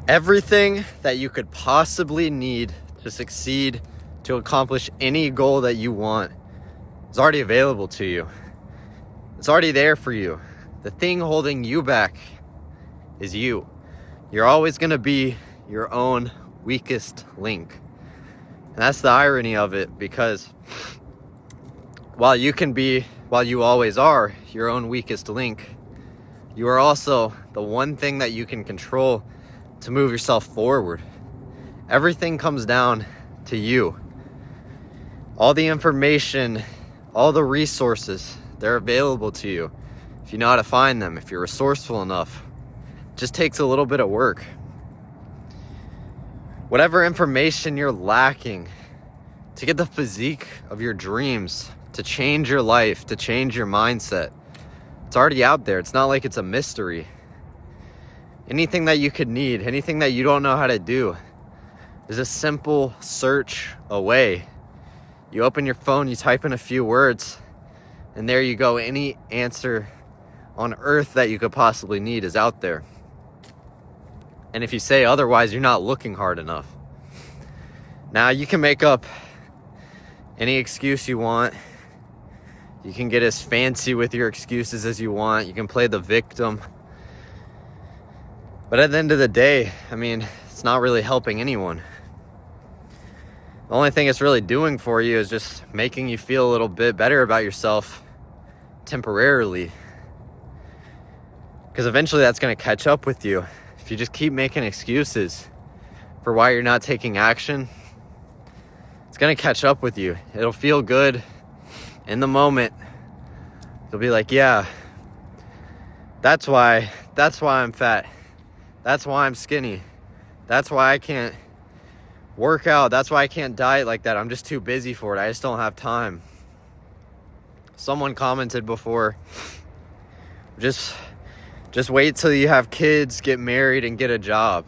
Everything that you could possibly need to succeed, to accomplish any goal that you want, is already available to you. It's already there for you. The thing holding you back is you. You're always going to be your own weakest link. And that's the irony of it, because while you always are your own weakest link, you are also the one thing that you can control to move yourself forward. Everything comes down to you. All the information, all the resources, they're available to you if you know how to find them, if you're resourceful enough. It just takes a little bit of work. Whatever information you're lacking to get the physique of your dreams, to change your life, to change your mindset, it's already out there. It's not like it's a mystery. Anything that you could need, anything that you don't know how to do, is a simple search away. You open your phone, you type in a few words, and there you go. Any answer on earth that you could possibly need is out there. And if you say otherwise, you're not looking hard enough. Now, you can make up any excuse you want. You can get as fancy with your excuses as you want. You can play the victim. But at the end of the day, it's not really helping anyone. The only thing it's really doing for you is just making you feel a little bit better about yourself temporarily. Because eventually that's going to catch up with you. If you just keep making excuses for why you're not taking action, it's going to catch up with you. It'll feel good in the moment. You'll be like, yeah, that's why I'm fat. That's why I'm skinny. That's why I can't work out. That's why I can't diet like that. I'm just too busy for it. I just don't have time. Someone commented before, just wait till you have kids, get married, and get a job.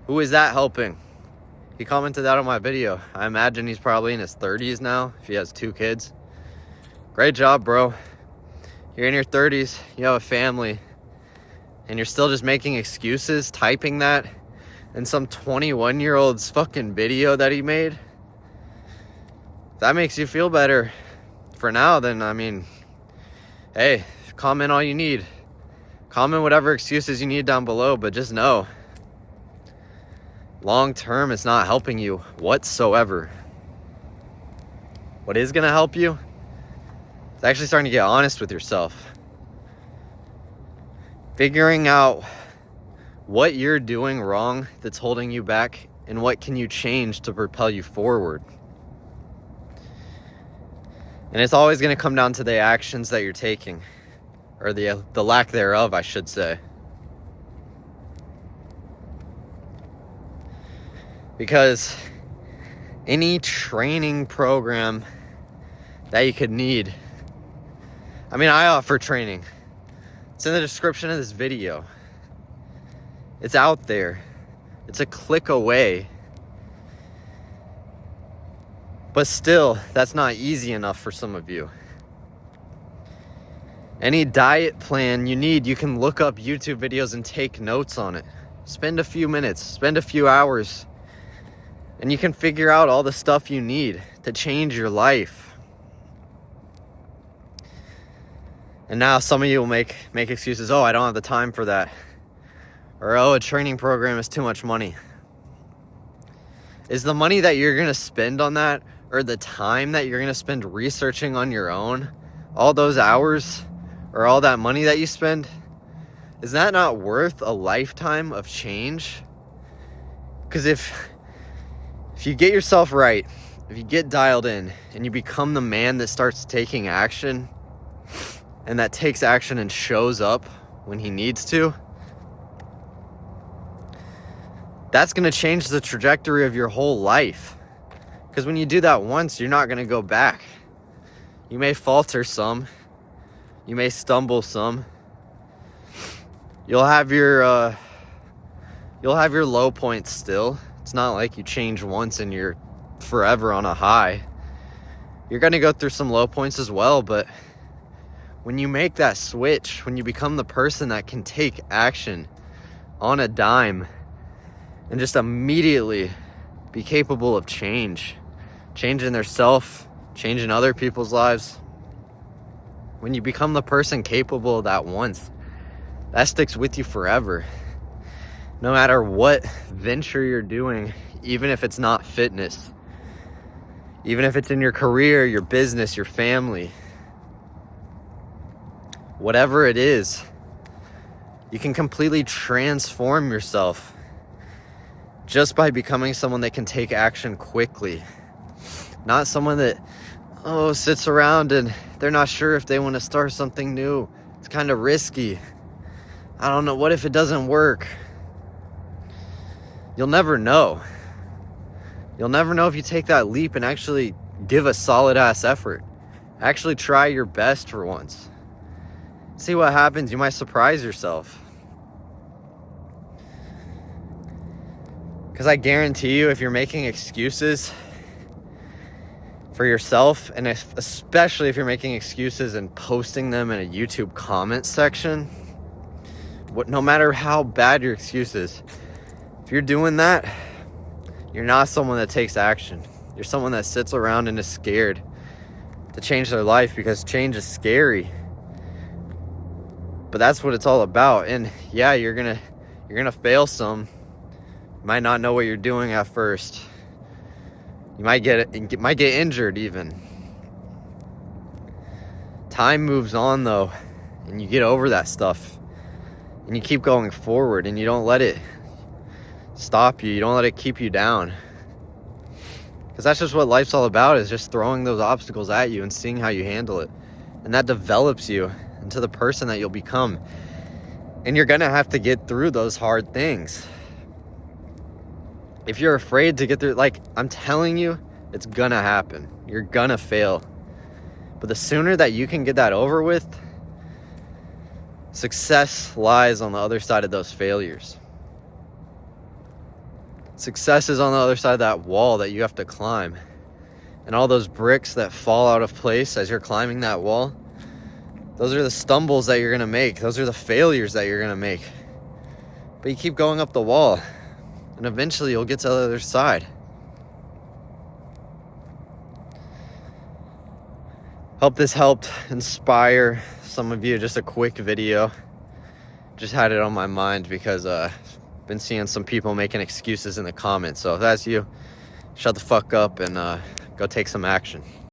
Who is that helping? He commented that on my video. I imagine he's probably in his 30s now, if he has 2 kids. Great job, bro. You're in your 30s, you have a family, and you're still just making excuses, typing that in some 21-year-old's fucking video that he made. If that makes you feel better for now, then, hey, comment all you need. Comment whatever excuses you need down below, but just know, long term, it's not helping you whatsoever. What is going to help you? It's actually starting to get honest with yourself. Figuring out what you're doing wrong that's holding you back, and what can you change to propel you forward. And it's always going to come down to the actions that you're taking, or the lack thereof, I should say. Because any training program that you could need, I offer training. It's in the description of this video. It's out there. It's a click away. But still, that's not easy enough for some of you. Any diet plan you need, you can look up YouTube videos and take notes on it. Spend a few minutes, spend a few hours, and you can figure out all the stuff you need to change your life. And now some of you will make excuses. Oh, I don't have the time for that. Or, oh, a training program is too much money. Is the money that you're going to spend on that, or the time that you're going to spend researching on your own, all those hours, or all that money that you spend, is that not worth a lifetime of change? Because if you get yourself right, if you get dialed in, and you become the man that starts taking action, and that takes action and shows up when he needs to, that's going to change the trajectory of your whole life. Because when you do that once, you're not going to go back. You may falter some. You may stumble some. You'll have your low points still. It's not like you change once and you're forever on a high. You're going to go through some low points as well, but when you make that switch, when you become the person that can take action on a dime and just immediately be capable of changing their self, changing other people's lives. When you become the person capable of that once, that sticks with you forever. No matter what venture you're doing, even if it's not fitness, even if it's in your career, your business, your family, whatever it is, you can completely transform yourself just by becoming someone that can take action quickly. Not someone that, sits around and they're not sure if they want to start something new. It's kind of risky. I don't know, what if it doesn't work? You'll never know. You'll never know if you take that leap and actually give a solid ass effort. Actually try your best for once. See what happens. You might surprise yourself. Because I guarantee you, if you're making excuses for yourself, and especially if you're making excuses and posting them in a YouTube comment section, no matter how bad your excuse is, if you're doing that, you're not someone that takes action. You're someone that sits around and is scared to change their life, because change is scary. But that's what it's all about. And yeah, you're gonna fail some. You might not know what you're doing at first. You might get injured even. Time moves on though, and you get over that stuff. And you keep going forward, and you don't let it stop you. You don't let it keep you down. Because that's just what life's all about, is just throwing those obstacles at you and seeing how you handle it. And that develops you into the person that you'll become. And you're gonna have to get through those hard things. If you're afraid to get through, like, I'm telling you, it's gonna happen. You're gonna fail. But the sooner that you can get that over with, success lies on the other side of those failures. Success is on the other side of that wall that you have to climb. And all those bricks that fall out of place as you're climbing that wall, those are the stumbles that you're gonna make. Those are the failures that you're gonna make. But you keep going up the wall, and eventually you'll get to the other side. Hope this helped inspire some of you. Just a quick video. Just had it on my mind because been seeing some people making excuses in the comments. So if that's you, shut the fuck up and go take some action.